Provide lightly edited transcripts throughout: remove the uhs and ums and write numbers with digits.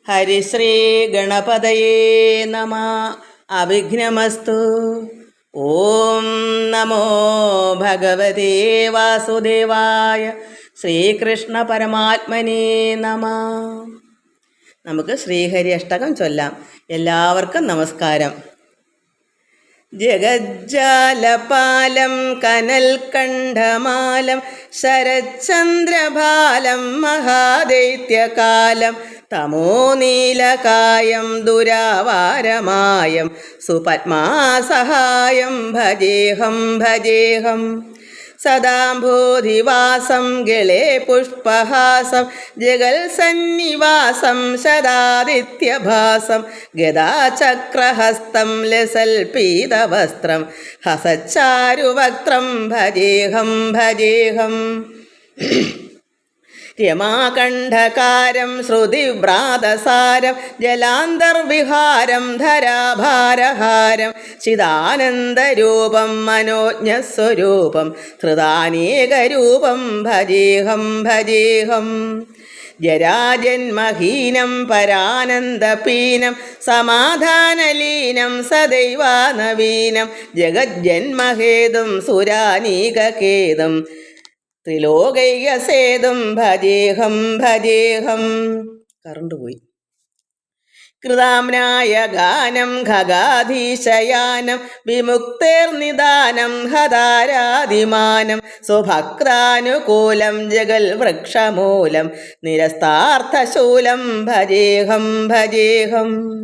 ഹരിശ്രീ ഗണപതയേ നമ. അവിഘ്നമസ്തു. ഓം നമോ ഭഗവതേ വാസുദേവായ. ശ്രീകൃഷ്ണ പരമാത്മനേ നമ. നമുക്ക് ശ്രീഹരി അഷ്ടകം ചൊല്ലാം. എല്ലാവർക്കും നമസ്കാരം. ജഗജ്ജാലപാലം കനൽകണ്ഠമാലം ശരചന്ദ്രഭാലം മഹാദൈത്യകാലം തമോനീലകായം ദുരാവാരമായം സുപത്മാസഹായം ഭജേഹം ഭജേഹം. സദാംബോധിവാസം ഗളേ പുഷ്പഹാസം ജഗൽസന്നിവാസം ശതാദിത്യഭാസം ഗദാചക്രഹസ്തം ലസൽപീതവസ്ത്രം ഹസച്ചാരുവക്ത്രം ഭജേഹം ഭജേഹം. രമാകണ്ഠകാരം ശ്രുതിവ്രാതസാരം ജലാന്തർവിഹാരം ധരാഭാരഹാരം ചിദാനന്ദരൂപം മനോജ്ഞസ്വരൂപം ധൃതാനേകരൂപം ഭജേഹം ഭജേഹം. ജരാജന്മഹീനം പരാനന്ദപീനം സമാധാനലീനം സദൈവാനവീനം ജഗജ്ജന്മഹേതും സുരാനീകേതും ത്രിലോകൈകസേതും ഭജേഹം ഭജേഹം. കറണ്ട് പോയി. കൃതാംനായ ഗാനം ഖഗാധീശയാനം വിമുക്തേർനിദാനം ഹതാരാതിമാനം സ്വഭക്താനുകൂലം ജഗൽ വൃക്ഷമൂലം നിരസ്താർത്ഥശൂലം ഭജേഹം ഭജേഹം.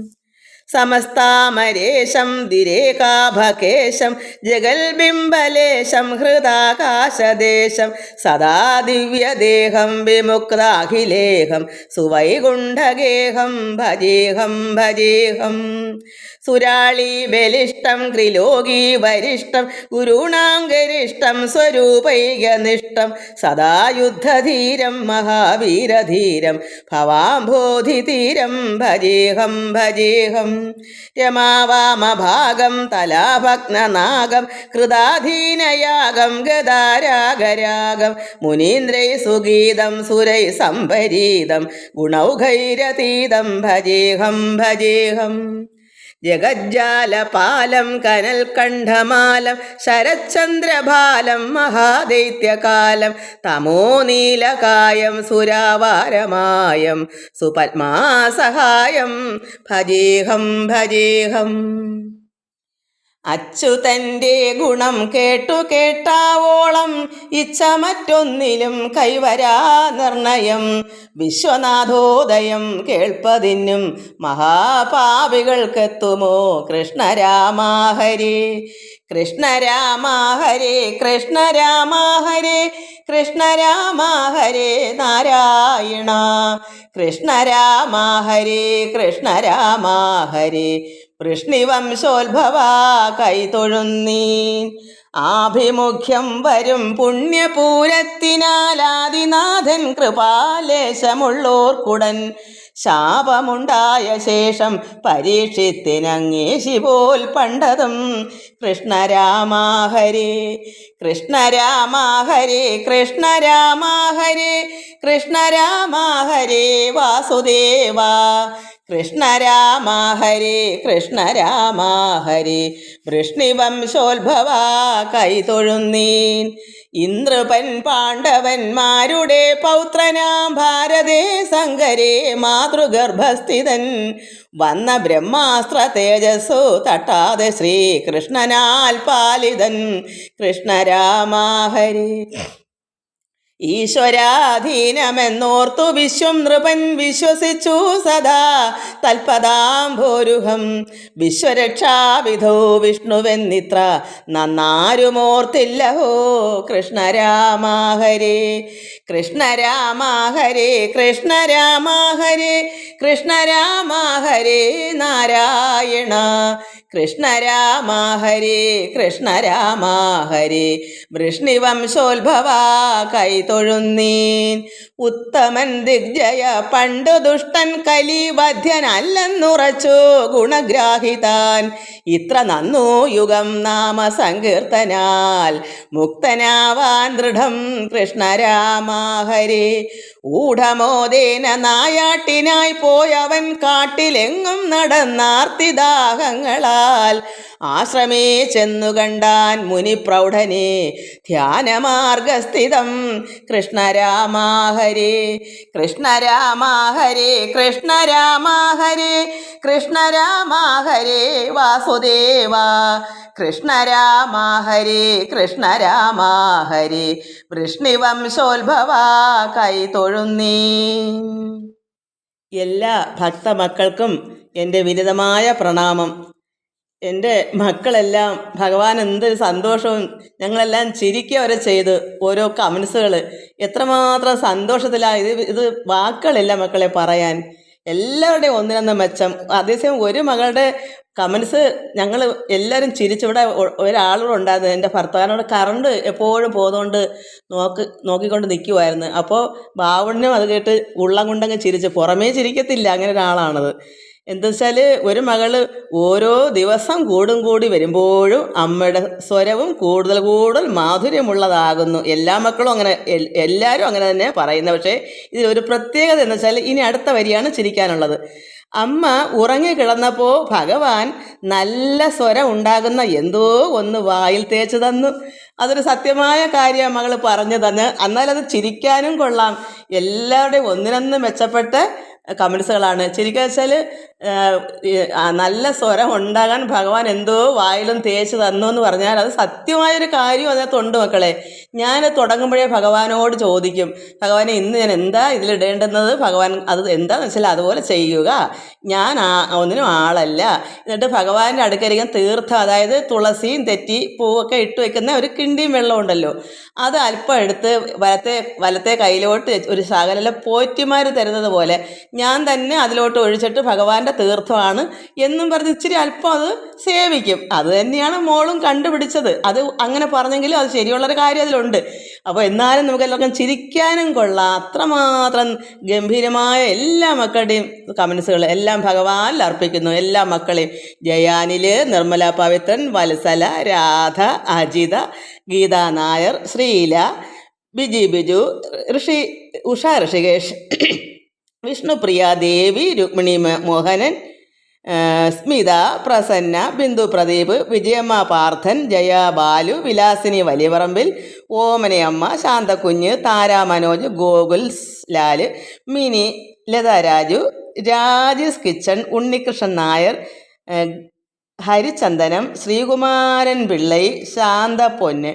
സമസ്താമരേശം ദിരേകാഭകേശം ജഗൽബിംബലേശം ഹൃദാകാശദേശം സദാ ദിവ്യദേഹം വിമുക്താഖിലേഹം സുവൈകുണ്ഠഗേഹം ഭജേഹം ഭജേഹം. സുരാളി ബലിഷ്ടം ത്രിലോകീ വരിഷ്ടം ഗുരുണാംഗരിഷ്ടം സ്വരൂപൈകനിഷ്ടം സദാ യുദ്ധധീരം മഹാവീരധീരം ഭവാംബോധിതീരം ഭജേഹം ഭജേഹം. രമാവാമഭാഗം തലാഭഗ്നനാഗം കൃതാധീനയാഗം ഗദാരാഗരാഗം മുനീന്ദ്രൈ സുഗീതം സുരൈ സംഭരീതം ഗുണൗഘൈരതീതം ഭജേഹം ഭജേഹം. ജഗജ്ജാലപാലം കനൽകണ്ഠമാലം ശരചന്ദ്രഭാലം മഹാദൈത്യകാലം തമോനീലകായം സുരാവാരമായം സുപത്മാസഹായം ഭജേഹം ഭജേഹം. അച്യുതൻ്റെ ഗുണം കേട്ടു കേട്ടാവോളം ഇച്ഛ മറ്റൊന്നിലും കൈവരാ നിർണയം വിശ്വനാഥോദയം കേൾപ്പതിനും മഹാപാപികൾക്കെത്തുമോ കൃഷ്ണരാമ ഹരേ കൃഷ്ണ രാമ ഹരേ കൃഷ്ണ രാമ ഹരേ കൃഷ്ണ രാമ ഹരേ നാരായണ കൃഷ്ണ രാമ ഹരേ കൃഷ്ണ രാമ ഹരേ വൃഷ്ണിവംശോത്ഭവ കൈതൊഴുന്നീൻ. ആഭിമുഖ്യം വരും പുണ്യപൂരത്തിനാലാദിനാഥൻ കൃപാലേശമുള്ളോർക്കുടൻ ശാപമുണ്ടായ ശേഷം പരീക്ഷിത്തിനങ്ങേശി പോൽ പണ്ടതും കൃഷ്ണ രാമ ഹരേ കൃഷ്ണ രാമ ഹരേ കൃഷ്ണ രാമ ഹരേ കൃഷ്ണ രാമ ഹരേ വാസുദേവ കൃഷ്ണ രാമ ഹരേ കൃഷ്ണ രാമ ഹരേ വൃഷ്ണിവംശോത്ഭവ കൈതൊഴുന്നീൻ. ഇന്ദ്രപൻ പാണ്ഡവന്മാരുടെ പൗത്രനാം ഭാരതേ സങ്കരേ മാതൃഗർഭസ്ഥിതൻ വന്ന ബ്രഹ്മാസ്ത്ര തേജസ്സു തട്ടാതെ ശ്രീകൃഷ്ണനാൽ പാലിതൻ കൃഷ്ണ രാമ ഹരേ. ഈശ്വരാധീനമെന്നോർത്തു വിശ്വം നൃപൻ വിശ്വസിച്ചു സദാ തൽപദാംഭോരുഹം വിശ്വരക്ഷാവിധോ വിഷ്ണുവെന്നിത്ര നന്നാരുമോർത്തില്ലഹോ കൃഷ്ണ രാമ ഹരേ കൃഷ്ണ രാമ ഹരേ കൃഷ്ണ രാമ ഹരേ കൃഷ്ണ രാമ ഹരേ നാരായണ കൃഷ്ണ രാമ ഹരേ കൃഷ്ണ രാമ ഹരേ വൃഷ്ണിവംശോത്ഭവ കൈതൊഴുന്നീൻ. ഉത്തമൻ ദിഗ്ജയ പണ്ടു ദുഷ്ടൻ കലിവധ്യനല്ലെന്നുറച്ചു ഗുണഗ്രാഹിതാൻ ഇത്ര നന്നു യുഗം നാമ സങ്കീർത്തനാൽ മുക്തനാവാൻ ദൃഢം കൃഷ്ണ രാമ ഹരേ ഊഢമോദേന നായാട്ടിനായി പോയവൻ കാട്ടിലെങ്ങും നടന്നാർത്തിദാഹങ്ങളാൽ ആശ്രമേ ചെന്നു കണ്ടാൻ മുനിപ്രൗഢനെ ധ്യാനമാർഗസ്ഥിതം. കൃഷ്ണ രാമ ഹരേ കൃഷ്ണ രാമ ഹരേ കൃഷ്ണ രാമ ഹരേ കൃഷ്ണ രാമ ഹരേ വാസുദേവ കൃഷ്ണ രാമ ഹരേ കൃഷ്ണ രാമ ഹരേ വൃഷ്ണിവംശോത്ഭവ കൈ തൊഴുന്നീ. എല്ലാ ഭക്തമക്കൾക്കും എൻ്റെ വിനിതമായ പ്രണാമം. എൻ്റെ മക്കളെല്ലാം ഭഗവാൻ എന്തൊരു സന്തോഷവും, ഞങ്ങളെല്ലാം ചിരിക്കുക വരെ ചെയ്ത് ഓരോ കമൻസുകൾ എത്രമാത്രം സന്തോഷത്തിലാണ്. ഇത് വാക്കുകളില്ല മക്കളെ പറയാൻ. എല്ലാവരുടെയും ഒന്നിനൊന്ന് മെച്ചം. അതേസമയം ഒരു മകളുടെ കമൻസ് ഞങ്ങൾ എല്ലാവരും ചിരിച്ചിവിടെ ഒരാളോട് ഉണ്ടായിരുന്നു. എൻ്റെ ഭർത്താവിനോട് കറണ്ട് എപ്പോഴും പോകുന്നതുകൊണ്ട് നോക്കിക്കൊണ്ട് നിൽക്കുമായിരുന്നു. അപ്പോൾ ബാവുണ്യം അത് കേട്ട് ഉള്ളം കൊണ്ടങ്ങ് ചിരിച്ച്, പുറമേ ചിരിക്കത്തില്ല, അങ്ങനെ ഒരാളാണത്. എന്താ വെച്ചാൽ ഒരു മകള് ഓരോ ദിവസം കൂടി വരുമ്പോഴും അമ്മയുടെ സ്വരവും കൂടുതൽ മാധുര്യമുള്ളതാകുന്നു. എല്ലാ മക്കളും അങ്ങനെ, എല്ലാവരും അങ്ങനെ തന്നെ പറയുന്നത്. പക്ഷേ ഇതിലൊരു പ്രത്യേകത എന്ന് വെച്ചാൽ ഇനി അടുത്ത വരിയാണ് ചിരിക്കാനുള്ളത്. അമ്മ ഉറങ്ങിക്കിടന്നപ്പോൾ ഭഗവാൻ നല്ല സ്വരം ഉണ്ടാകുന്ന എന്തോ ഒന്ന് വായിൽ തേച്ച് തന്നു. അതൊരു സത്യമായ കാര്യം മകൾ പറഞ്ഞു തന്ന്. എന്നാലത് ചിരിക്കാനും കൊള്ളാം. എല്ലാവരുടെയും ഒന്നിനൊന്ന് മെച്ചപ്പെട്ട കമൻസുകളാണ്. ശരിക്കും വെച്ചാൽ നല്ല സ്വരം ഉണ്ടാകാൻ ഭഗവാൻ എന്തോ വായിലും തേച്ച് തന്നു എന്ന് പറഞ്ഞാൽ അത് സത്യമായൊരു കാര്യം അതിനകത്തുണ്ട് മക്കളെ. ഞാൻ തുടങ്ങുമ്പോഴേ ഭഗവാനോട് ചോദിക്കും, ഭഗവാനെ ഇന്ന് ഞാൻ എന്താ ഇതിലിടേണ്ടുന്നത്, ഭഗവാൻ അത് എന്താണെന്ന് വെച്ചാൽ അതുപോലെ ചെയ്യുക, ഞാൻ ഒന്നിനും ആളല്ല. എന്നിട്ട് ഭഗവാന്റെ അടുക്കരിക്കാൻ തീർത്ഥം, അതായത് തുളസിയും തെറ്റി പൂവൊക്കെ ഇട്ട് വെക്കുന്ന ഒരു കിണ്ടിയും വെള്ളം ഉണ്ടല്ലോ, അത് അല്പം എടുത്ത് വലത്തെ കയ്യിലോട്ട് ഒരു ശകലം പോറ്റിമാർ തരുന്നത് പോലെ ഞാൻ തന്നെ അതിലോട്ട് ഒഴിച്ചിട്ട് ഭഗവാന്റെ തീർത്ഥമാണ് എന്നും പറഞ്ഞ് ഇച്ചിരി അല്പം അത് സേവിക്കും. അത് തന്നെയാണ് മോളും കണ്ടുപിടിച്ചത്. അത് അങ്ങനെ പറഞ്ഞെങ്കിലും അത് ശരിയുള്ളൊരു കാര്യം അതിലുണ്ട്. അപ്പോൾ എന്നാലും നമുക്കെല്ലാവർക്കും ചിരിക്കാനും കൊള്ളാം. അത്രമാത്രം ഗംഭീരമായ എല്ലാ മക്കളുടെയും കമൻസുകൾ എല്ലാം ഭഗവാനിൽ അർപ്പിക്കുന്നു. എല്ലാ മക്കളെയും ജയാനില്, നിർമ്മല പവിത്രൻ, വത്സല, രാധ, അജിത, ഗീതാ നായർ, ശ്രീല, ബിജു, ഉഷ ഋഷികേഷ്, വിഷ്ണുപ്രിയ, ദേവി, രുക്മിണി മോഹനൻ, സ്മിത, പ്രസന്ന, ബിന്ദു പ്രദീപ്, വിജയമ്മ പാർത്ഥൻ, ജയ ബാലു, വിലാസിനി വലിയപറമ്പിൽ, ഓമനയമ്മ, ശാന്തക്കുഞ്ഞ്, താര മനോജ്, ഗോകുൽ ലാല്, മിനി, ലത രാജു, രാജേഷ് കിച്ചൺ, ഉണ്ണികൃഷ്ണൻ നായർ, ഹരിചന്ദനം, ശ്രീകുമാരൻ പിള്ളൈ, ശാന്ത പൊന്ന്,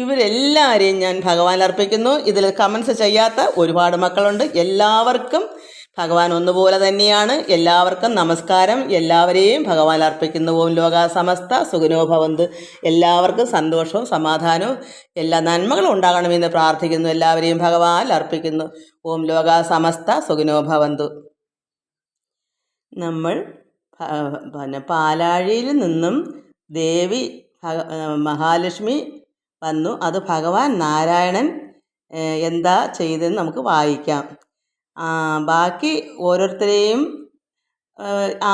ഇവരെല്ലാവരെയും ഞാൻ ഭഗവാൻ അർപ്പിക്കുന്നു. ഇതിൽ കമൻസ് ചെയ്യാത്ത ഒരുപാട് മക്കളുണ്ട്. എല്ലാവർക്കും ഭഗവാൻ ഒന്നുപോലെ തന്നെയാണ്. എല്ലാവർക്കും നമസ്കാരം. എല്ലാവരെയും ഭഗവാൻ അർപ്പിക്കുന്നു. ഓം ലോകാ സമസ്ത സുഖിനോ ഭവന്തു. എല്ലാവർക്കും സന്തോഷവും സമാധാനവും എല്ലാ നന്മകളും ഉണ്ടാകണമെന്ന് പ്രാർത്ഥിക്കുന്നു. എല്ലാവരെയും ഭഗവാൻ അർപ്പിക്കുന്നു. ഓം ലോകാ സമസ്ത സുഖിനോ ഭവന്തു. നമ്മൾ പാലാഴിയിൽ നിന്നും ദേവി മഹാലക്ഷ്മി വന്നു. അത് ഭഗവാൻ നാരായണൻ എന്താ ചെയ്തതെന്ന് നമുക്ക് വായിക്കാം. ബാക്കി ഓരോരുത്തരെയും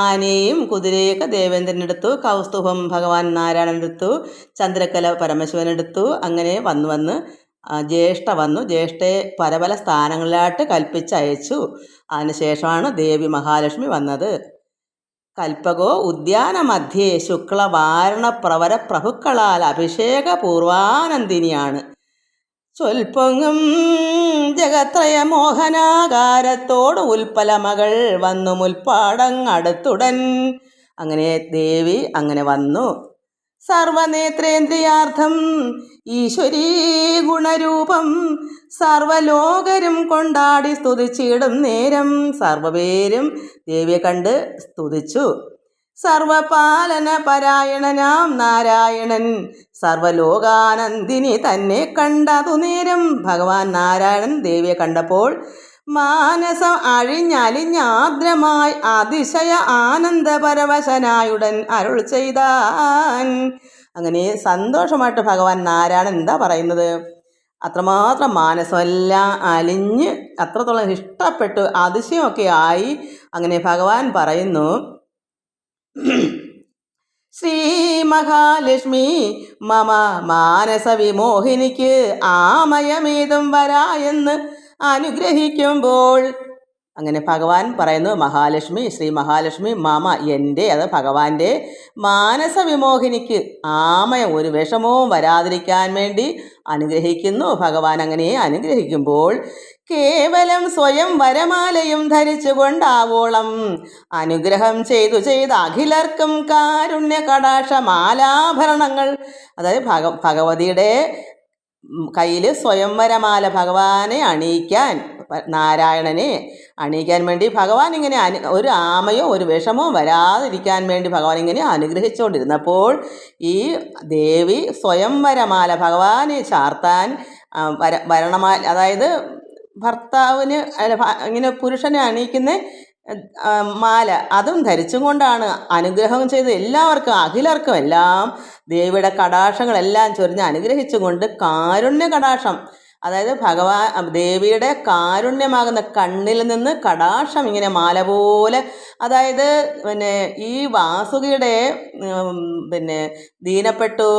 ആനയും കുതിരയൊക്കെ ദേവേന്ദ്രനെടുത്തു, കൗസ്തുഭം ഭഗവാൻ നാരായണനെടുത്തു, ചന്ദ്രക്കല പരമശിവനെടുത്തു. അങ്ങനെ വന്ന് ജ്യേഷ്ഠ വന്നു. ജ്യേഷ്ഠയെ പല സ്ഥാനങ്ങളിലായിട്ട് കൽപ്പിച്ചയച്ചു. അതിനുശേഷമാണ് ദേവി മഹാലക്ഷ്മി വന്നത്. കൽപ്പകോ ഉദ്യാനമധ്യേ ശുക്ലവാരണ പ്രവര പ്രഭുക്കളാൽ അഭിഷേക പൂർവാനന്ദിനിയാണ്. ചൊൽപ്പൊങ്ങും ജഗത്രയ മോഹനാകാരത്തോട് ഉൽപ്പല മകൾ വന്നു മുൽപ്പാടങ്ങടുത്തുടൻ. അങ്ങനെ ദേവി അങ്ങനെ വന്നു. സർവനേത്രേന്ദ്രിയാർത്ഥം ഈശ്വരീ ഗുണരൂപം സർവലോകരും കൊണ്ടാടി സ്തുതിച്ചിടും നേരം സർവപേരും ദേവിയെ കണ്ട് സ്തുതിച്ചു. സർവപാലന പരായണനാം നാരായണൻ സർവലോകാനന്ദിനി തന്നെ കണ്ടതു നേരം. ഭഗവാൻ നാരായണൻ ദേവിയെ കണ്ടപ്പോൾ മാനസം അഴിഞ്ഞലിഞ്ഞാദ്രമായി അതിശയ ആനന്ദപരവശനായുടൻ അരുൾ ചെയ്താൻ. അങ്ങനെ സന്തോഷമായിട്ട് ഭഗവാൻ നാരായണൻ എന്താ പറയുന്നത്, അത്രമാത്രം മാനസമെല്ലാം അലിഞ്ഞ് അത്രത്തോളം ഇഷ്ടപ്പെട്ടു അതിശയമൊക്കെ ആയി. അങ്ങനെ ഭഗവാൻ പറയുന്നു, ശ്രീ മഹാലക്ഷ്മി മമ മാനസ വിമോഹിനിക്ക് ആമയമേതും വരായെന്ന് അനുഗ്രഹിക്കുമ്പോൾ. അങ്ങനെ ഭഗവാൻ പറയുന്നു, മഹാലക്ഷ്മി, ശ്രീ മഹാലക്ഷ്മി മാമ എൻ്റെ, അത് ഭഗവാന്റെ മാനസവിമോഹിനിക്ക് ആമയം ഒരു വിഷമവും വരാതിരിക്കാൻ വേണ്ടി അനുഗ്രഹിക്കുന്നു. ഭഗവാൻ അങ്ങനെ അനുഗ്രഹിക്കുമ്പോൾ കേവലം സ്വയം വരമാലയും ധരിച്ചു കൊണ്ടാവോളം അനുഗ്രഹം ചെയ്തു അഖിലർക്കും കാരുണ്യ കടാക്ഷമാലാഭരണങ്ങൾ. അതായത് ഭഗവതിയുടെ കയ്യിൽ സ്വയംവരമാല ഭഗവാനെ അണിയിക്കാൻ, നാരായണനെ അണിയിക്കാൻ വേണ്ടി ഭഗവാൻ ഇങ്ങനെ ഒരു ആമയോ ഒരു വിഷമോ വരാതിരിക്കാൻ വേണ്ടി ഭഗവാൻ ഇങ്ങനെ അനുഗ്രഹിച്ചുകൊണ്ടിരുന്നപ്പോൾ ഈ ദേവി സ്വയംവരമാല ഭഗവാനെ ചാർത്താൻ വരണമാല, അതായത് ഭർത്താവിന് ഇങ്ങനെ പുരുഷനെ അണിയിക്കുന്ന മാല അതും ധരിച്ചും കൊണ്ടാണ് അനുഗ്രഹം ചെയ്ത് എല്ലാവർക്കും അഖിലർക്കും എല്ലാം ദേവിയുടെ കടാക്ഷങ്ങളെല്ലാം ചൊരിഞ്ഞ് അനുഗ്രഹിച്ചുകൊണ്ട് കാരുണ്യ കടാക്ഷം, അതായത് ദേവിയുടെ കാരുണ്യമാകുന്ന കണ്ണിൽ നിന്ന് കടാക്ഷം ഇങ്ങനെ മാല പോലെ, അതായത് ഈ വാസുകിയുടെ ദീനപ്പെട്ടു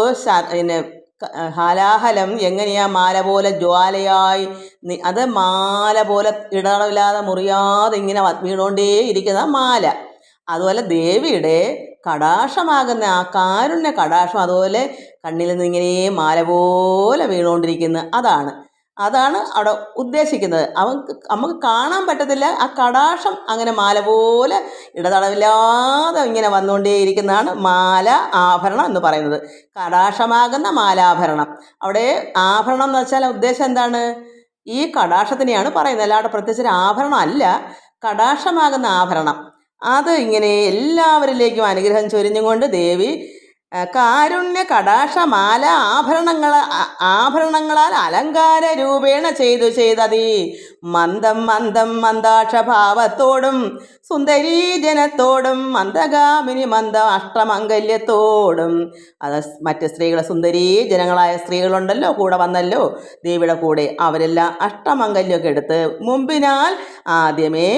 ഹലാഹലം എങ്ങനെയാ മാല പോലെ ജ്വാലയായി, അത് മാല പോലെ ഇടവില്ലാതെ മുറിയാതെ ഇങ്ങനെ വീണുകൊണ്ടേ ഇരിക്കുന്ന മാല. അതുപോലെ ദേവിയുടെ കടാക്ഷമാകുന്ന ആ കാരുണ്യ കടാക്ഷം അതുപോലെ കണ്ണിൽ നിന്ന് ഇങ്ങനെ മാല പോലെ വീണുകൊണ്ടിരിക്കുന്ന അതാണ് അവിടെ ഉദ്ദേശിക്കുന്നത്. നമുക്ക് കാണാൻ പറ്റത്തില്ല, ആ കടാക്ഷം അങ്ങനെ മാല പോലെ ഇടതടവില്ലാതെ ഇങ്ങനെ വന്നുകൊണ്ടേയിരിക്കുന്നതാണ് മാല ആഭരണം എന്ന് പറയുന്നത്. കടാക്ഷമാകുന്ന മാലാഭരണം. അവിടെ ആഭരണം എന്ന് വെച്ചാൽ ഉദ്ദേശം എന്താണ്? ഈ കടാക്ഷത്തിനെയാണ് പറയുന്നത്, അല്ലാതെ പ്രത്യേകിച്ച് ആഭരണം അല്ല. കടാക്ഷമാകുന്ന ആഭരണം അത് ഇങ്ങനെ എല്ലാവരിലേക്കും അനുഗ്രഹം ചൊരിഞ്ഞുകൊണ്ട് ദേവി കാരുണ്യ കടാക്ഷമാല ആഭരണങ്ങളാൽ അലങ്കാര രൂപേണ ചെയ്തതീ മന്ദം മന്ദാക്ഷഭാവത്തോടും സുന്ദരീജനത്തോടും മന്ദഗാമിനി അഷ്ടമംഗല്യത്തോടും. അത് മറ്റ് സ്ത്രീകളെ സുന്ദരീ ജനങ്ങളായ സ്ത്രീകളുണ്ടല്ലോ, കൂടെ വന്നല്ലോ ദേവിയുടെ കൂടെ, അവരെല്ലാം അഷ്ടമംഗല്യമൊക്കെ എടുത്ത് മുമ്പിനാൽ ആദ്യമേ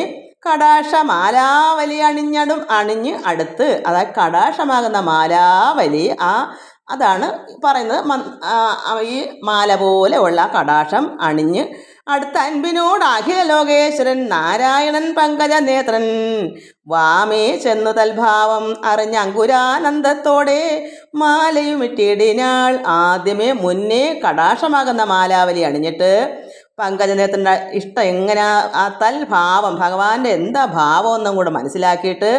കടാക്ഷമാലാവലി അണിഞ്ഞ് അടുത്ത്, അതായത് കടാക്ഷമാകുന്ന മാലാവലി അതാണ് പറയുന്നത്. ഈ മാല പോലെ ഉള്ള കടാക്ഷം അണിഞ്ഞ് അടുത്ത അൻപിനോട് അഖില ലോകേശ്വരൻ നാരായണൻ പങ്കജ നേത്രൻ വാമേ ചെന്നു തൽഭാവം അറിഞ്ഞ അങ്കുരാനന്ദത്തോടെ മാലയും ഇട്ടിടിനാൾ. ആദ്യമേ മുന്നേ കടാക്ഷമാകുന്ന മാലാവലി അണിഞ്ഞിട്ട് പങ്കജനേത്രൻ്റെ ഇഷ്ടം എങ്ങനെ, ആ തൽഭാവം ഭഗവാന്റെ എന്താ ഭാവം എന്നും കൂടെ മനസ്സിലാക്കിയിട്ട്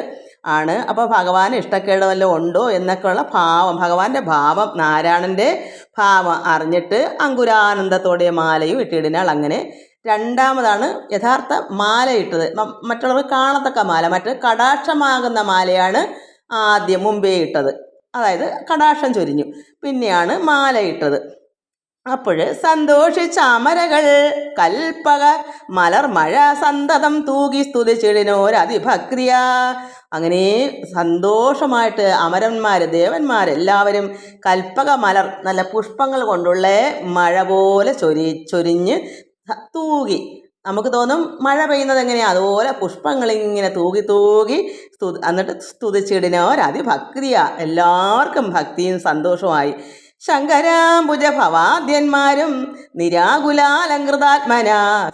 ആണ്. അപ്പോൾ ഭഗവാന് ഇഷ്ടക്കേട് വല്ലതും ഉണ്ടോ എന്നൊക്കെയുള്ള ഭാവം, ഭഗവാന്റെ ഭാവം, നാരായണൻ്റെ ഭാവം അറിഞ്ഞിട്ട് അങ്കുരാനന്ദത്തോടെ മാലയും ഇട്ടിടിനാൾ. അങ്ങനെ രണ്ടാമതാണ് യഥാർത്ഥ മാല ഇട്ടത്. മറ്റുള്ളവർ കാണത്തക്ക മാല, മറ്റ് കടാക്ഷമാകുന്ന മാലയാണ് ആദ്യം മുമ്പേ ഇട്ടത്. അതായത് കടാക്ഷം ചൊരിഞ്ഞു, പിന്നെയാണ് മാല ഇട്ടത്. അപ്പോൾ സന്തോഷിച്ച അമരകൾ കൽപ്പക മലർമഴ സന്തതം തൂകി സ്തുതിച്ചിടിനോരതിഭക്തിയ. അങ്ങനെ സന്തോഷമായിട്ട് ദേവന്മാരെല്ലാവരും കൽപ്പക മലർ, നല്ല പുഷ്പങ്ങൾ കൊണ്ടുള്ള മഴ പോലെ ചൊരിഞ്ഞ് തൂകി. നമുക്ക് തോന്നും മഴ പെയ്യുന്നത് എങ്ങനെയാണ്, അതുപോലെ പുഷ്പങ്ങളിങ്ങനെ തൂകി എന്നിട്ട് സ്തുതിച്ചിടിനോരതിഭക്തിയ. എല്ലാവർക്കും ഭക്തിയും സന്തോഷമായി. ശങ്കരാംബുജ ഭവാദ്യന്മാരും നിരാകുലാലങ്കൃതാത്മന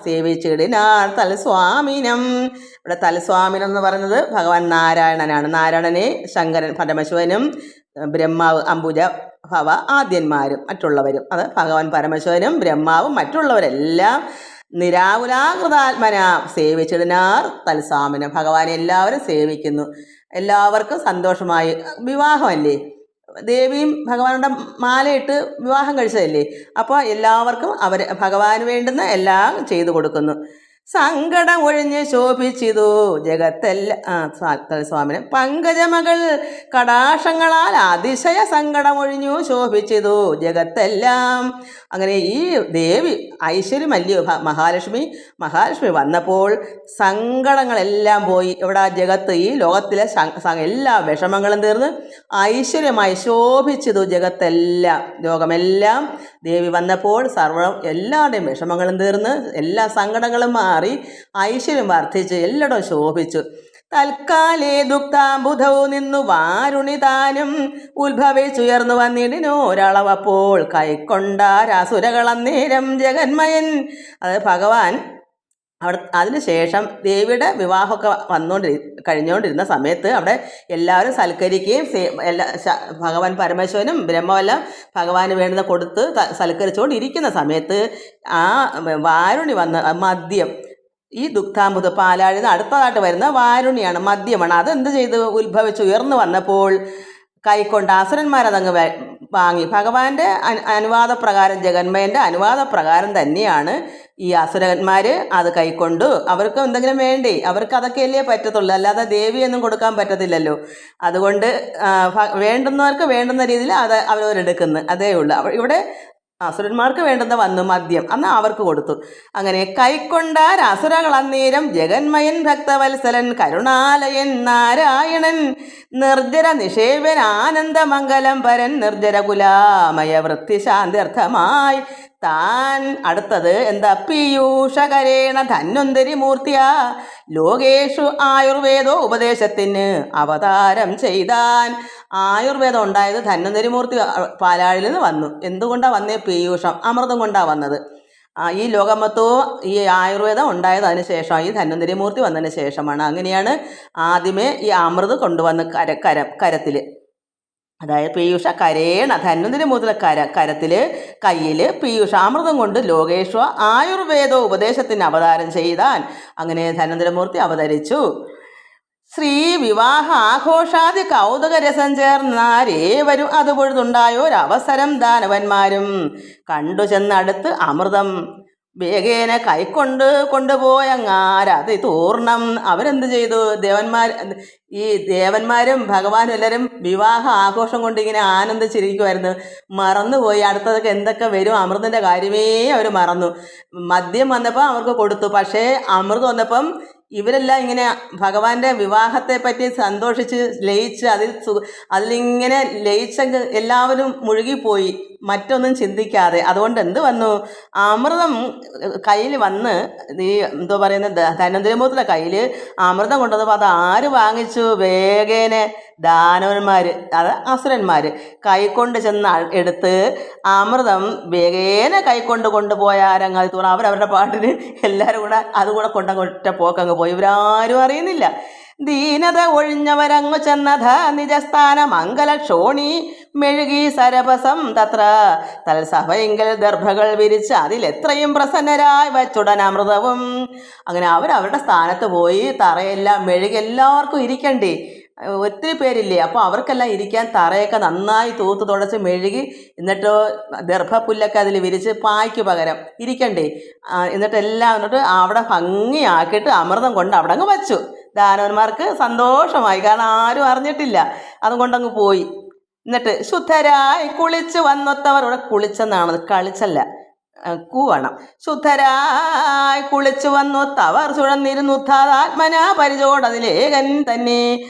സേവിച്ചിടിനാർ തൽസ്വാമിനം. ഇവിടെ തൽസ്വാമിനം എന്ന് പറയുന്നത് ഭഗവാൻ നാരായണനാണ്. നാരായണനെ ശങ്കരൻ പരമശിവനും ബ്രഹ്മാവ് അംബുജ ഭവ ആദ്യന്മാരും മറ്റുള്ളവരും, അത് ഭഗവാൻ പരമശിവനും ബ്രഹ്മാവും മറ്റുള്ളവരെല്ലാം നിരാകുലാകൃതാത്മന സേവിച്ചിടിനാർ തൽസ്വാമിനം. ഭഗവാനെ എല്ലാവരും സേവിക്കുന്നു. എല്ലാവർക്കും സന്തോഷമായി. വിവാഹമല്ലേ, ദേവിയും ഭഗവാനുടെ മാലയിട്ട് വിവാഹം കഴിച്ചതല്ലേ, അപ്പോൾ എല്ലാവർക്കും ഭഗവാന് വേണ്ടുന്ന എല്ലാം ചെയ്തു കൊടുക്കുന്നു. സങ്കടം ഒഴിഞ്ഞ് ശോഭിച്ചിതു സ്വാമിന് പങ്കജമകൾ കടാക്ഷങ്ങളാൽ അതിശയ സങ്കടമൊഴിഞ്ഞു ശോഭിച്ചിതു ജഗത്തെല്ലാം. അങ്ങനെ ഈ ദേവി ഐശ്വര്യമല്ലയോ മഹാലക്ഷ്മി വന്നപ്പോൾ സങ്കടങ്ങളെല്ലാം പോയി. ഇവിടെ ജഗത്ത്, ഈ ലോകത്തിലെ എല്ലാ വിഷമങ്ങളും തീർന്ന് ഐശ്വര്യമായി ശോഭിച്ചതു ജഗത്തെല്ലാം, ലോകമെല്ലാം ദേവി വന്നപ്പോൾ എല്ലാവരുടെയും വിഷമങ്ങളും തീർന്ന് എല്ലാ സങ്കടങ്ങളും മാറി ഐശ്വര്യം വർദ്ധിച്ച് എല്ലായിടവും ശോഭിച്ചു. തൽക്കാലേ ദുഃഖാംബുധവും നിന്നു വാരുണിതാനും ഉത്ഭവിച്ചുയർന്നു വന്നിടിനോരളവപ്പോൾ കൈക്കൊണ്ടാരാസുരകളന്നേരം ജഗന്മയൻ. അത് ഭഗവാൻ അതിനുശേഷം ദേവിയുടെ വിവാഹമൊക്കെ കഴിഞ്ഞുകൊണ്ടിരുന്ന സമയത്ത് അവിടെ എല്ലാവരും സൽക്കരിക്കുകയും ഭഗവാൻ പരമേശ്വരനും ബ്രഹ്മമെല്ലാം ഭഗവാന് വേണ്ടുന്ന കൊടുത്ത് സൽക്കരിച്ചുകൊണ്ടിരിക്കുന്ന സമയത്ത് ആ വാരുണി വന്ന് മദ്യം, ഈ ദുഗ്ധാമൃത പാലാഴിൽ നിന്ന് അടുത്തതായിട്ട് വരുന്ന വാരുണിയാണ്, മദ്യമാണ്. അതെന്ത് ചെയ്ത് ഉത്ഭവിച്ച് ഉയർന്നു വന്നപ്പോൾ കൈക്കൊണ്ട് അസുരന്മാരതങ്ങ് വാങ്ങി. ഭഗവാന്റെ അനുവാദപ്രകാരം, ജഗന്മയൻ്റെ അനുവാദപ്രകാരം തന്നെയാണ് ഈ അസുരന്മാർ അത് കൈക്കൊണ്ട്. അവർക്ക് എന്തെങ്കിലും വേണ്ടേ, അവർക്ക് അതൊക്കെയല്ലേ പറ്റത്തുള്ളൂ, അല്ലാതെ ദേവിയൊന്നും കൊടുക്കാൻ പറ്റത്തില്ലല്ലോ. അതുകൊണ്ട് വേണ്ടുന്നവർക്ക് വേണ്ടുന്ന രീതിയിൽ അത് അവരവരെടുക്കുന്നു, അതേ ഉള്ളൂ. ഇവിടെ അസുരന്മാർക്ക് വേണ്ടുന്ന വന്നു മദ്യം, അന്ന് അവർക്ക് കൊടുത്തു. അങ്ങനെ കൈക്കൊണ്ടാർ അസുരകൾ അന്നേരം ജഗന്മയൻ ഭക്തവത്സലൻ കരുണാലയൻ നാരായണൻ നിർജ്ജര നിഷേവൻ ആനന്ദമംഗലം പരൻ നിർജ്ജര കുലാമയ വൃത്തിശാന്ത്യർത്ഥമായി താൻ അടുത്തത് എന്താ പീയൂഷകരേണ ധന്വന്തരി മൂർത്തിയ ലോകേഷു ആയുർവേദോ ഉപദേശത്തിന് അവതാരം ചെയ്താൻ. ആയുർവേദം ഉണ്ടായത് ധന്വന്തരി മൂർത്തി പാലാഴിൽ നിന്ന് വന്നു. എന്തുകൊണ്ടാണ് വന്നേ? പീയൂഷം, അമൃതം കൊണ്ടാണ് വന്നത്. ഈ ലോകം മൊത്തവും ഈ ആയുർവേദം ഉണ്ടായത് അതിന് ശേഷമാണ്, ഈ ധന്വന്തരി മൂർത്തി വന്നതിന് ശേഷമാണ്. അങ്ങനെയാണ് ആദ്യമേ ഈ അമൃത് കൊണ്ടുവന്ന് കരത്തിൽ, അതായത് പീയൂഷ കരേണ ധന്വന്തരി മൂർത്തിയുടെ കരത്തിൽ കയ്യിൽ പീയൂഷ അമൃതം കൊണ്ട് ലോകേശ്വ ആയുർവേദ ഉപദേശത്തിന് അവതാരം ചെയ്താൻ. അങ്ങനെ ധന്വന്തരി മൂർത്തി അവതരിച്ചു. ശ്രീ വിവാഹ ആഘോഷാദി കൗതുക രസം ചേർന്നാരേവരും അതുപൊഴുതുണ്ടായോരവസരം ദാനവന്മാരും കണ്ടു ചെന്നടുത്ത് അമൃതം വേഗേന കൊണ്ടുപോയങ്ങാരതി തൂർണം. അവരെന്ത് ചെയ്തു? ഈ ദേവന്മാരും ഭഗവാനും എല്ലാവരും വിവാഹ ആഘോഷം കൊണ്ട് ഇങ്ങനെ ആനന്ദിച്ചിരിക്കുമായിരുന്നു. മറന്നുപോയി അടുത്തതൊക്കെ എന്തൊക്കെ വരും, അമൃതിൻ്റെ കാര്യമേ അവർ മറന്നു. മദ്യം വന്നപ്പോൾ അവർക്ക് കൊടുത്തു, പക്ഷേ അമൃത് വന്നപ്പം ഇവരെല്ലാം ഇങ്ങനെ ഭഗവാന്റെ വിവാഹത്തെ പറ്റി സന്തോഷിച്ച് ലയിച്ച് അതിലിങ്ങനെ ലയിച്ചങ്ങ് എല്ലാവരും മുഴുകിപ്പോയി, മറ്റൊന്നും ചിന്തിക്കാതെ. അതുകൊണ്ട് എന്ത് വന്നു? അമൃതം കയ്യിൽ വന്ന് ഈ എന്തോ പറയുന്നത് ധന്വന്തരിമൂർത്തിയുടെ കയ്യിൽ അമൃതം കൊണ്ടുവന്നപ്പോൾ അത് ആര് വാങ്ങിച്ചു? വേഗേന ദാനവന്മാർ, അത് അസുരന്മാർ കൈക്കൊണ്ട് ചെന്ന് എടുത്ത് അമൃതം വേഗേന കൈക്കൊണ്ട് കൊണ്ടുപോയാരങ്ങ് തോന്നുന്നു. അവരവരുടെ പാട്ടിന് എല്ലാവരും കൂടെ അതുകൂടെ കൊണ്ടങ്ങൊറ്റ പോക്കങ്ങ് പോയി. ഇവരാരും അറിയുന്നില്ല. ദീനത ഒഴിഞ്ഞവരങ്ങു ചെന്നധ നിജസ്ഥാന മംഗലക്ഷോണി മെഴുകി സരഭസം തത്ര തൽസഭയെങ്കിൽ ദർഭകൾ വിരിച്ച് അതിലെത്രയും പ്രസന്നരായി വച്ചുടനമൃതവും. അങ്ങനെ അവരവരുടെ സ്ഥാനത്ത് പോയി തറയെല്ലാം മെഴുകി, എല്ലാവർക്കും ഇരിക്കണ്ടേ, ഒത്തിരി പേരില്ലേ, അപ്പോൾ അവർക്കെല്ലാം ഇരിക്കാൻ തറയൊക്കെ നന്നായി തൂത്ത് തുടച്ച് മെഴുകി, എന്നിട്ട് ദർഭപ്പുല്ലൊക്കെ അതിൽ വിരിച്ച് പായ്ക്ക് പകരം ഇരിക്കണ്ടേ, എന്നിട്ട് അവിടെ ഭംഗിയാക്കിയിട്ട് അമൃതം കൊണ്ട് അവിടെ അങ്ങ് വച്ചു. ദാനവന്മാർക്ക് സന്തോഷമായി, കാരണം ആരും അറിഞ്ഞിട്ടില്ല, അതുകൊണ്ടങ്ങ് പോയി. എന്നിട്ട് ശുദ്ധരായി കുളിച്ച് വന്നൊത്തവർ, ഇവിടെ കുളിച്ചെന്നാണത്, കളിച്ചല്ല, കൂവണം. ശുദ്ധരായി കുളിച്ചു വന്നൊത്തവർ ചുഴന്നിരുന്നുത്താത്മന പരിചോടതിലേകൻ തന്നെ.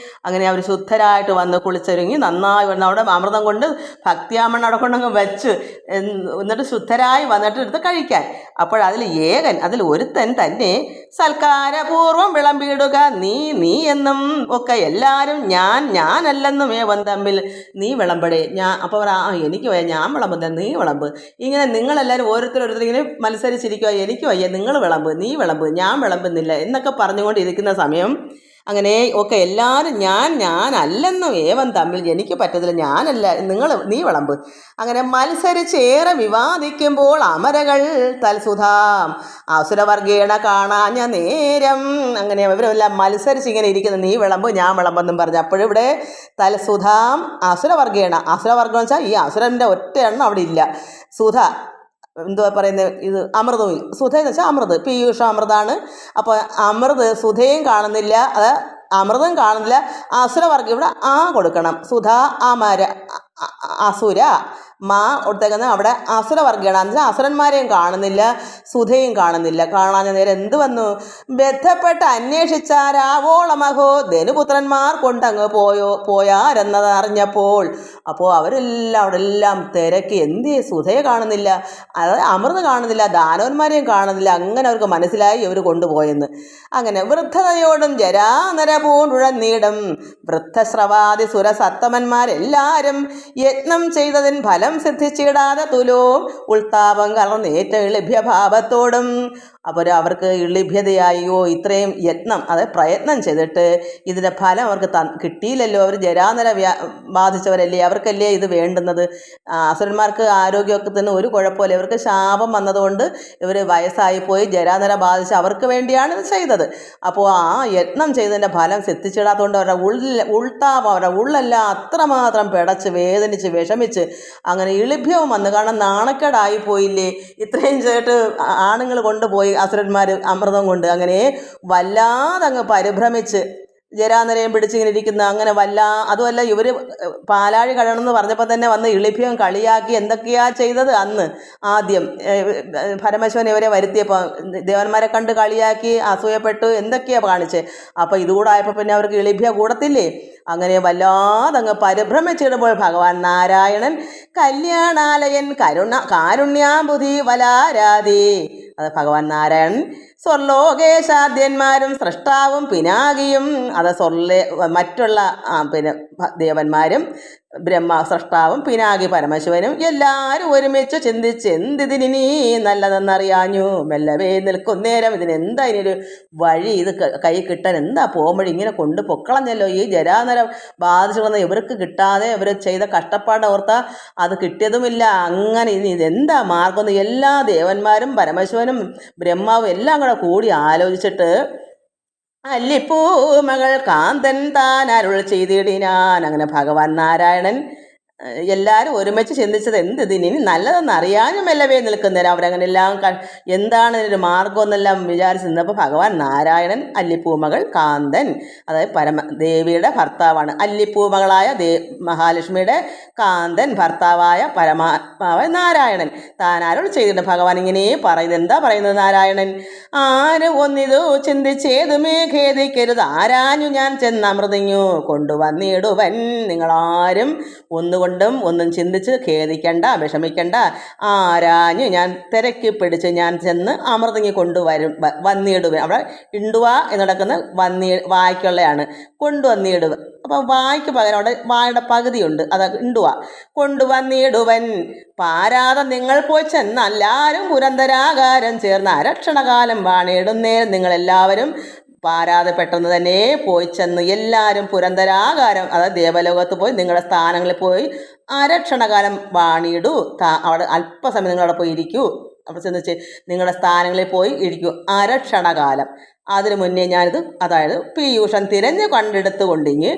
അങ്ങനെ അവർ ശുദ്ധരായിട്ട് വന്ന് കുളിച്ചൊരുങ്ങി നന്നായി വന്ന് അവിടെ അമൃതം കൊണ്ട് ഭക്തിയാമണ്ണം അവിടെ കൊണ്ടങ്ങ് വെച്ച്, എന്നിട്ട് ശുദ്ധരായി വന്നിട്ട് എടുത്ത് കഴിക്കാൻ. അപ്പോഴതിൽ ഏകൻ, അതിൽ ഒരുത്തൻ തന്നെ സൽക്കാരപൂർവം വിളമ്പിടുക നീ എന്നും ഒക്കെ, എല്ലാവരും ഞാനല്ലെന്നും ഏവൻ തമ്മിൽ നീ വിളമ്പടേ. അപ്പോൾ എനിക്ക് വയ്യ, ഞാൻ വിളമ്പുന്ന നീ വിളമ്പ്. ഇങ്ങനെ നിങ്ങളെല്ലാവരും ഓരോരുത്തരിങ്ങനെ മത്സരിച്ചിരിക്കുക, എനിക്ക് വയ്യ, നിങ്ങൾ വിളമ്പ്, നീ വിളമ്പ്, ഞാൻ വിളമ്പുന്നില്ല എന്നൊക്കെ പറഞ്ഞുകൊണ്ടിരിക്കുന്ന സമയം അങ്ങനെ ഒക്കെ എല്ലാവരും ഞാനല്ലെന്നും ഏവൻ തമ്മിൽ, എനിക്ക് പറ്റത്തില്ല, ഞാനല്ല, നീ വിളമ്പ്. അങ്ങനെ മത്സരിച്ചേറെ വിവാദിക്കുമ്പോൾ അമരകൾ തൽസുധാം അസുരവർഗേണ കാണാഞ്ഞ നേരം. അങ്ങനെ ഇവരെല്ലാം മത്സരിച്ചിങ്ങനെ ഇരിക്കുന്നു, നീ വിളമ്പ് ഞാൻ വിളമ്പെന്നും പറഞ്ഞു. അപ്പോഴിവിടെ തൽസുധാം അസുരവർഗേണ, അസുരവർഗം എന്ന് വെച്ചാൽ ഈ അസുരൻ്റെ ഒറ്റ എണ്ണം അവിടെ ഇല്ല. സുധ എന്തുവാ പറയുന്നത്, ഇത് അമൃതവും, സുധ എന്ന് വെച്ചാൽ അമൃത്, പീയൂഷ അമൃതാണ്. അപ്പോൾ അമൃത് സുധയും കാണുന്നില്ല, അത് അമൃതം കാണുന്നില്ല. അസുരവർഗം ഇവിടെ കൊടുക്കണം, സുധ അമര അസുര മാ കൊടുത്തേക്കുന്നത് അവിടെ അസുരവർഗമാണ്. എന്നുവെച്ചാൽ അസുരന്മാരെയും കാണുന്നില്ല, സുധയും കാണുന്നില്ല. കാണാൻ നേരം എന്ത് വന്നു? ബന്ധപ്പെട്ട് അന്വേഷിച്ചാരാവോളമഹോ ധനുപുത്രന്മാർ കൊണ്ടങ്ങ് പോയാരെന്നത് അറിഞ്ഞപ്പോൾ. അപ്പോൾ അവരെല്ലാം അവിടെ എല്ലാം തിരക്കി, എന്തേ സുധയെ കാണുന്നില്ല, അതായത് അമൃത് കാണുന്നില്ല, ദാനവന്മാരെയും കാണുന്നില്ല. അങ്ങനെ അവർക്ക് മനസ്സിലായി ഇവർ കൊണ്ടുപോയെന്ന്. അങ്ങനെ വൃദ്ധതയോടും ജരാനരപൂണ്ടുഴന്നീടും വൃദ്ധശ്രവാദി സുരസത്തമന്മാരെല്ലാവരും യത്നം ചെയ്തതിൻ ഫലം ഫലം സിദ്ധിച്ചിടാതെ തുലവും ഉൾത്താപം കലർന്നേറ്റ ലഭ്യഭാവത്തോടും. അപ്പോൾ അവർക്ക് ലഭ്യതയായോ ഇത്രയും യത്നം, അതായത് പ്രയത്നം ചെയ്തിട്ട് ഇതിൻ്റെ ഫലം അവർക്ക് കിട്ടിയില്ലല്ലോ. അവർ ജരാനര ബാധിച്ചവരല്ലേ, അവർക്കല്ലേ ഇത് വേണ്ടുന്നത്. അസുരന്മാർക്ക് ആരോഗ്യമൊക്കെ തന്നെ ഒരു കുഴപ്പമില്ല, ഇവർക്ക് ശാപം വന്നതുകൊണ്ട് ഇവർ വയസ്സായിപ്പോയി, ജരാനര ബാധിച്ച് അവർക്ക് വേണ്ടിയാണ് ഇത് ചെയ്തത്. അപ്പോൾ ആ യത്നം ചെയ്തതിൻ്റെ ഫലം സിദ്ധിച്ചിടാത്തതുകൊണ്ട് അവരുടെ ഉൾത്താപം, അവരുടെ ഉള്ളെല്ലാം അത്രമാത്രം പിടച്ച് വേദനിച്ച് വിഷമിച്ച് അങ്ങനെ ഇളിഭ്യവും വന്നു. കാരണം നാണക്കേടായി പോയില്ലേ, ഇത്രയും ചെയ്തിട്ട് ആണുങ്ങൾ കൊണ്ടുപോയി അസുരന്മാർ അമൃതം കൊണ്ട്. അങ്ങനെ വല്ലാതെ അങ്ങ് പരിഭ്രമിച്ച് ജരാനരയും പിടിച്ചിങ്ങനെ ഇരിക്കുന്ന അങ്ങനെ അതുമല്ല ഇവർ പാലാഴി കഴിയണമെന്ന് പറഞ്ഞപ്പോൾ തന്നെ വന്ന് ഇളിഭ്യം കളിയാക്കി എന്തൊക്കെയാ ചെയ്തത്. അന്ന് ആദ്യം പരമശിവൻ ഇവരെ വരുത്തിയപ്പോൾ ദേവന്മാരെ കണ്ട് കളിയാക്കി അസൂയപ്പെട്ടു എന്തൊക്കെയാണ് കാണിച്ചത്. അപ്പോൾ ഇതുകൂടായപ്പോൾ പിന്നെ അവർക്ക് ഇളിഭ്യ കൂടത്തില്ലേ. അങ്ങനെ വല്ലാതങ്ങ് പരിഭ്രമിച്ചിടുമ്പോൾ ഭഗവാൻ നാരായണൻ കല്യാണാലയൻ കാരുണ്യാംബുധി വലാരാധി. അത് ഭഗവാൻ നാരായണൻ സ്വർലോകേശാദ്യന്മാരും സൃഷ്ടാവും പിനാകിയും, അത് മറ്റുള്ള ദേവന്മാരും സൃഷ്ടാവും പിനാകി പരമശിവനും എല്ലാവരും ഒരുമിച്ച് ചിന്തിച്ച് എന്തിതിനി നല്ലതെന്നറിയാഞ്ഞു മെല്ലവേ നിൽക്കുന്നേരം ഇതിനെന്താ ഇനിയൊരു വഴി, ഇത് കൈ കിട്ടാൻ എന്താ പോകുമ്പോഴി ഇങ്ങനെ കൊണ്ട് പൊക്കളഞ്ഞല്ലോ. ഈ ജരാനരം ബാധിച്ചു വന്ന ഇവർക്ക് കിട്ടാതെ ഇവർ ചെയ്ത കഷ്ടപ്പാട് ഓർത്താൽ അത് കിട്ടിയതുമില്ല. അങ്ങനെ ഇനി ഇതെന്താ മാർഗം എന്ന് എല്ലാ ദേവന്മാരും പരമശിവനും ബ്രഹ്മാവും എല്ലാം കൂടി ആലോചിച്ചിട്ട് അല്ലിപ്പൂമകൾ കാന്തൻ താൻ അരുൾ ചെയ്തിടിനാൻ. അങ്ങനെ ഭഗവാൻ നാരായണൻ എല്ലാവരും ഒരുമിച്ച് ചിന്തിച്ചത് ഇതിനി നല്ലതെന്ന് അറിയാനും മെല്ലവേ നിൽക്കുന്നേരം അവരങ്ങനെ എല്ലാം എന്താണ് ഇതിനൊരു മാർഗമെന്നെല്ലാം വിചാരിച്ച് നിന്നപ്പോൾ ഭഗവാൻ നാരായണൻ അല്ലിപ്പൂമകൾ കാന്തൻ, അതായത് ദേവിയുടെ ഭർത്താവാണ്. അല്ലിപ്പൂമകളായ മഹാലക്ഷ്മിയുടെ കാന്തൻ ഭർത്താവായ പരമാത്മാവ് നാരായണൻ താനാരോട് ചെയ്തിട്ടുണ്ട്. ഭഗവാൻ ഇങ്ങനെ പറയുന്നത് എന്താ പറയുന്നത് നാരായണൻ? ആരും ഒന്നിതു ചിന്തിച്ചേതുമേ ഖേദിക്കരുത്, ആരാഞ്ഞു ഞാൻ ചെന്നമൃതിഞ്ഞു കൊണ്ടുവന്നിടുവൻ. നിങ്ങളാരും ഒന്നും ചിന്തിച്ച് ഖേദിക്കണ്ട, വിഷമിക്കണ്ട. ആരാഞ്ഞ് ഞാൻ തിരക്കി പിടിച്ച് ഞാൻ ചെന്ന് അമൃതിങ്ങി വന്നിടുവൻ. അവിടെ ഇണ്ടുവ എന്ന് നടക്കുന്ന വായ്ക്കുള്ളയാണ്, കൊണ്ടുവന്നിടുവൻ. അപ്പോൾ വായ്ക്ക് പകരം അവിടെ വായുടെ പകുതിയുണ്ട്, അത് ഇണ്ടുവ. കൊണ്ടുവന്നിടുവൻ പാരാതെ നിങ്ങൾ പോയി ചെന്ന് എല്ലാവരും പുരന്തരാകാരം ചേർന്ന് അരക്ഷണകാലം വാണിടുന്നേരം നിങ്ങളെല്ലാവരും പാരാതെ പെട്ടെന്ന് തന്നെ പോയി ചെന്ന് എല്ലാവരും പുരന്തരാകാരം, അതായത് ദേവലോകത്ത് പോയി നിങ്ങളുടെ സ്ഥാനങ്ങളിൽ പോയി അരക്ഷണകാലം വാണിയിടൂ. അവിടെ അല്പസമയം നിങ്ങളവിടെ പോയി ഇരിക്കൂ. അവിടെ ചെന്ന് നിങ്ങളുടെ സ്ഥാനങ്ങളിൽ പോയി ഇരിക്കൂ അരക്ഷണകാലം. അതിനു മുന്നേ ഞാനിത്, അതായത് പീയൂഷൻ തിരഞ്ഞു കണ്ടെടുത്തുകൊണ്ടിങ്ങ്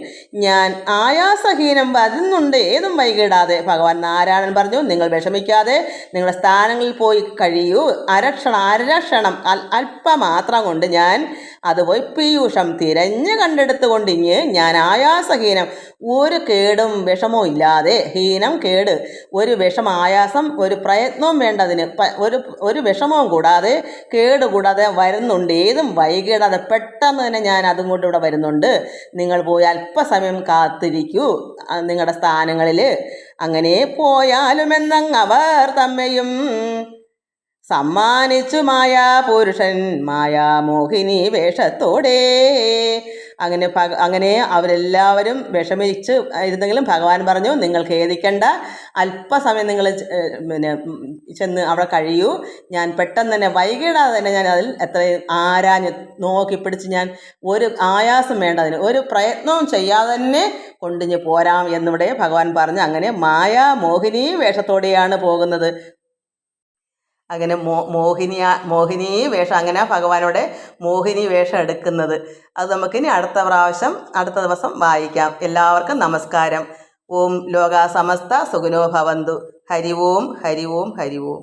ഞാൻ ആയാസഹീനം വരുന്നുണ്ട്, ഏതും വൈകിടാതെ. ഭഗവാൻ നാരായണൻ പറഞ്ഞു, നിങ്ങൾ വിഷമിക്കാതെ നിങ്ങളുടെ സ്ഥാനങ്ങളിൽ പോയി കഴിയൂ. അരക്ഷണം അല്പമാത്രം കൊണ്ട് ഞാൻ അതുപോയി പീയൂഷം തിരഞ്ഞു കണ്ടെടുത്തുകൊണ്ടിങ്ങ് ഞാൻ ആയാസഹീനം, ഒരു കേടും വിഷമവും ഇല്ലാതെ, ഹീനം കേട്, ഒരു വിഷം ആയാസം ഒരു പ്രയത്നവും വേണ്ടതിന്, ഒരു വിഷമവും കൂടാതെ കേടുകൂടാതെ വരുന്നുണ്ട്, ഏതും വൈകിടാതെ പെട്ടെന്ന് തന്നെ ഞാൻ അതും കൊണ്ട് ഇവിടെ വരുന്നുണ്ട്. നിങ്ങൾ പോയി അല്പസമയം കാത്തിരിക്കൂ നിങ്ങളുടെ സ്ഥാനങ്ങളിൽ. അങ്ങനെ പോയാലുമെന്നങ്ങ് അവർ തമ്മെയും സമ്മാനിച്ചു മായാപുരുഷൻ മായാമോഹിനി വേഷത്തോടെ. അങ്ങനെ അവരെല്ലാവരും വിഷമിച്ച് ഇരുന്നെങ്കിലും ഭഗവാൻ പറഞ്ഞു, നിങ്ങൾ ഖേദിക്കണ്ട, അല്പസമയം നിങ്ങൾ ചെന്ന് അവിടെ കഴിയൂ. ഞാൻ പെട്ടെന്ന് തന്നെ വൈകിടാതെ തന്നെ ഞാൻ അതിൽ എത്രയും ആരാഞ്ഞ് നോക്കിപ്പിടിച്ച് ഞാൻ ഒരു ആയാസം വേണ്ട, അതിന് ഒരു പ്രയത്നവും ചെയ്യാതെ തന്നെ കൊണ്ടിഞ്ഞ് പോരാം എന്നിവിടെ ഭഗവാൻ പറഞ്ഞു. അങ്ങനെ മായാമോഹിനി വേഷത്തോടെയാണ് പോകുന്നത്. അങ്ങനെ മോഹിനി വേഷം, അങ്ങനെ ഭഗവാനോടെ മോഹിനി വേഷം എടുക്കുന്നത്. അത് നമുക്കിനി അടുത്ത ദിവസം വായിക്കാം. എല്ലാവർക്കും നമസ്കാരം. ഓം ലോകാ സമസ്ത സുഖിനോ ഭവന്തു. ഹരി ഓം ഹരി ഓം ഹരി ഓം.